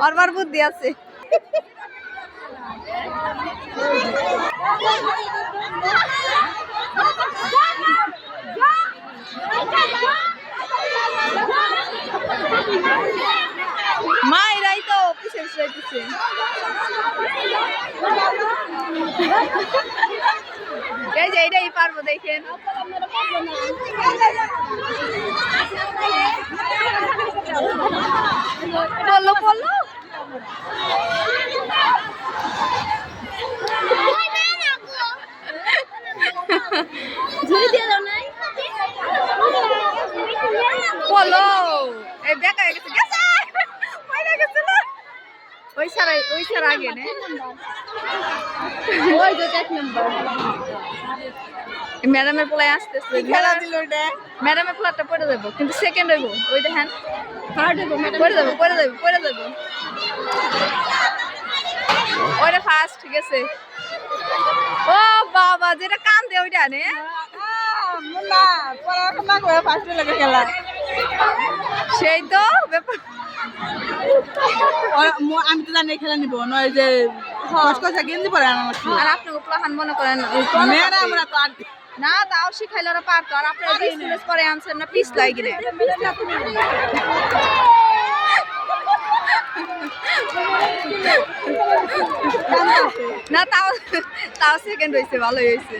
আমার বুদ্ধি আছে। মায়েরাই তো পিছিয়ে পিছিয়ে এই যে এইটাই পারবো দেখেন। বললো বললো বলো এই বেকা হয়ে গেছে গেছে ওই সার আগে নে ম্যাডামের পোলায় আসতেছে খেলা দিল ম্যাডামের পোলাটা পড়ে যাবো কিন্তু সেকেন্ড হইব ওই দেখেন পড়ে যাবো ওইটা ফার্স্ট গেছে। ও বাবা যেটা কান দে ওইটা নে সেই তো ব্যাপার। আমি তো জানি খেলা নিবো নয় যে গেঞ্জি পরে আর আপনাকে প্লাহান মনে করেন না তাও শিখাইলে ওরা পারতো আর আপনারা করে আনছেন না পিস লাগিলে না তাও সেকেন্ড হয়েছে ভালোই হয়েছে।